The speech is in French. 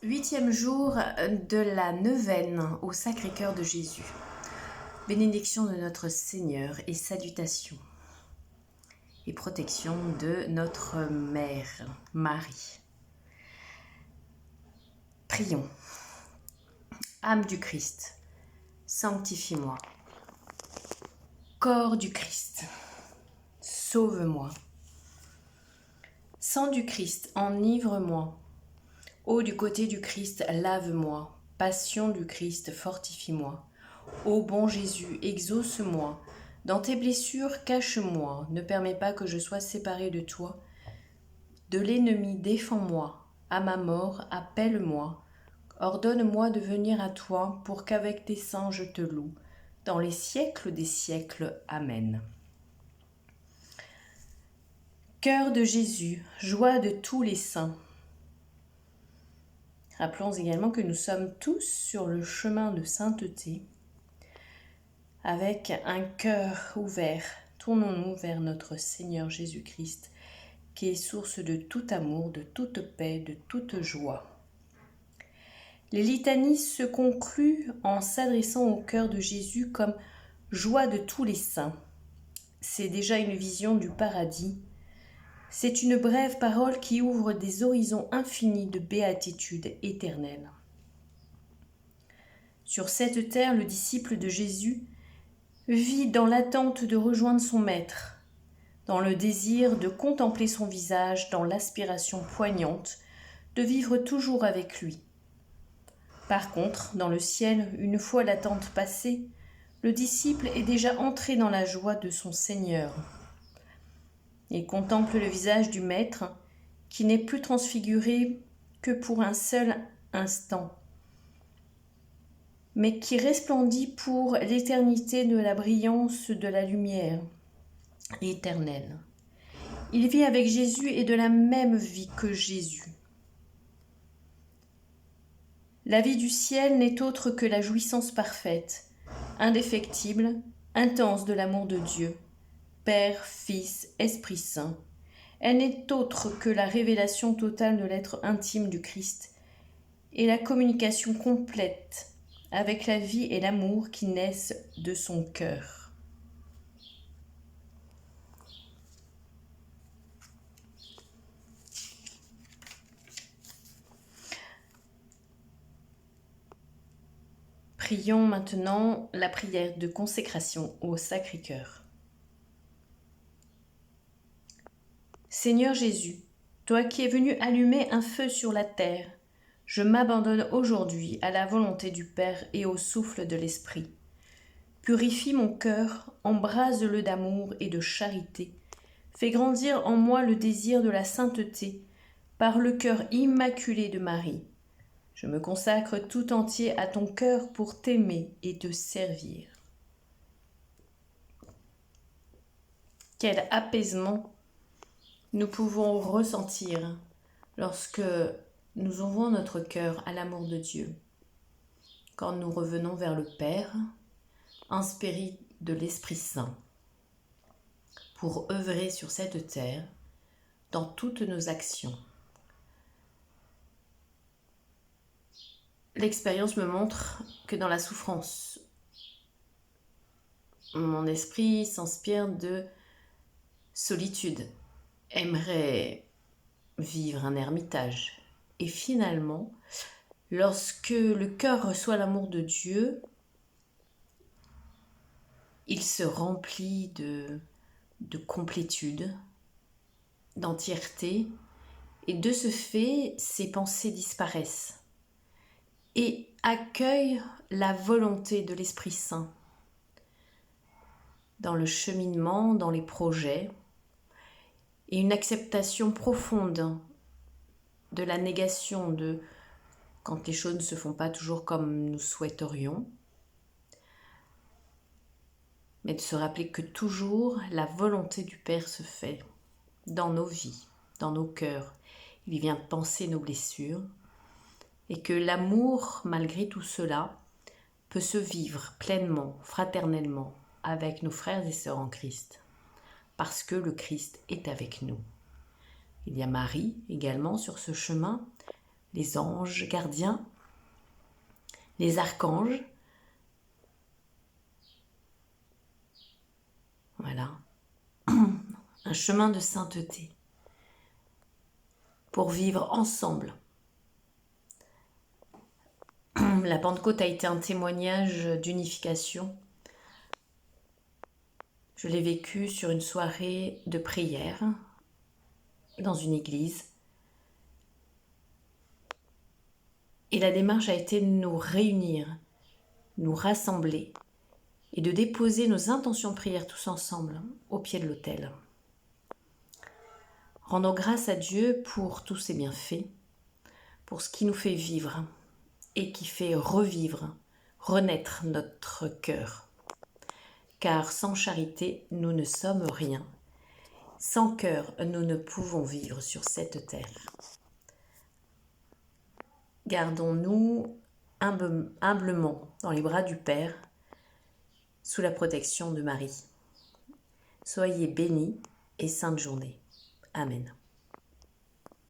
Huitième jour de la neuvaine au Sacré-Cœur de Jésus. Bénédiction de notre Seigneur et salutations et protection de notre Mère, Marie. Prions. Âme du Christ, sanctifie-moi. Corps du Christ, sauve-moi. Sang du Christ, enivre-moi. Eau du côté du Christ, lave-moi. Passion du Christ, fortifie-moi. Ô bon Jésus, exauce-moi. Dans tes blessures, cache-moi. Ne permets pas que je sois séparé de toi. De l'ennemi, défends-moi. À ma mort, appelle-moi. Ordonne-moi de venir à toi pour qu'avec tes saints je te loue. Dans les siècles des siècles. Amen. Cœur de Jésus, joie de tous les saints. Rappelons également que nous sommes tous sur le chemin de sainteté. Avec un cœur ouvert, tournons-nous vers notre Seigneur Jésus-Christ, qui est source de tout amour, de toute paix, de toute joie. Les litanies se concluent en s'adressant au cœur de Jésus comme joie de tous les saints. C'est déjà une vision du paradis. C'est une brève parole qui ouvre des horizons infinis de béatitude éternelle. Sur cette terre, le disciple de Jésus vit dans l'attente de rejoindre son maître, dans le désir de contempler son visage, dans l'aspiration poignante de vivre toujours avec lui. Par contre, dans le ciel, une fois l'attente passée, le disciple est déjà entré dans la joie de son Seigneur. Il contemple le visage du Maître qui n'est plus transfiguré que pour un seul instant, mais qui resplendit pour l'éternité de la brillance de la lumière éternelle. Il vit avec Jésus et de la même vie que Jésus. La vie du ciel n'est autre que la jouissance parfaite, indéfectible, intense de l'amour de Dieu, Père, Fils, Esprit Saint. Elle n'est autre que la révélation totale de l'être intime du Christ et la communication complète avec la vie et l'amour qui naissent de son cœur. Prions maintenant la prière de consécration au Sacré-Cœur. Seigneur Jésus, toi qui es venu allumer un feu sur la terre, je m'abandonne aujourd'hui à la volonté du Père et au souffle de l'Esprit. Purifie mon cœur, embrase-le d'amour et de charité. Fais grandir en moi le désir de la sainteté par le cœur immaculé de Marie. Je me consacre tout entier à ton cœur pour t'aimer et te servir. Quel apaisement nous pouvons ressentir lorsque nous ouvrons notre cœur à l'amour de Dieu. Quand nous revenons vers le Père, inspirés de l'Esprit Saint, pour œuvrer sur cette terre dans toutes nos actions. L'expérience me montre que dans la souffrance, mon esprit s'inspire de solitude, aimerait vivre un ermitage. Et finalement, lorsque le cœur reçoit l'amour de Dieu, il se remplit de complétude, d'entièreté, et de ce fait, ses pensées disparaissent et accueille la volonté de l'Esprit Saint dans le cheminement, dans les projets, et une acceptation profonde de la négation de quand les choses ne se font pas toujours comme nous souhaiterions, mais de se rappeler que toujours la volonté du Père se fait dans nos vies, dans nos cœurs. Il vient panser nos blessures et que l'amour, malgré tout cela, peut se vivre pleinement, fraternellement, avec nos frères et sœurs en Christ, parce que le Christ est avec nous. Il y a Marie également sur ce chemin, les anges gardiens, les archanges. Voilà, un chemin de sainteté pour vivre ensemble. La Pentecôte a été un témoignage d'unification. Je l'ai vécu sur une soirée de prière dans une église. Et la démarche a été de nous réunir, nous rassembler et de déposer nos intentions de prière tous ensemble au pied de l'autel. Rendons grâce à Dieu pour tous ses bienfaits, pour ce qui nous fait vivre et qui fait revivre, renaître notre cœur. Car sans charité, nous ne sommes rien. Sans cœur, nous ne pouvons vivre sur cette terre. Gardons-nous humblement dans les bras du Père, sous la protection de Marie. Soyez bénis et sainte journée. Amen.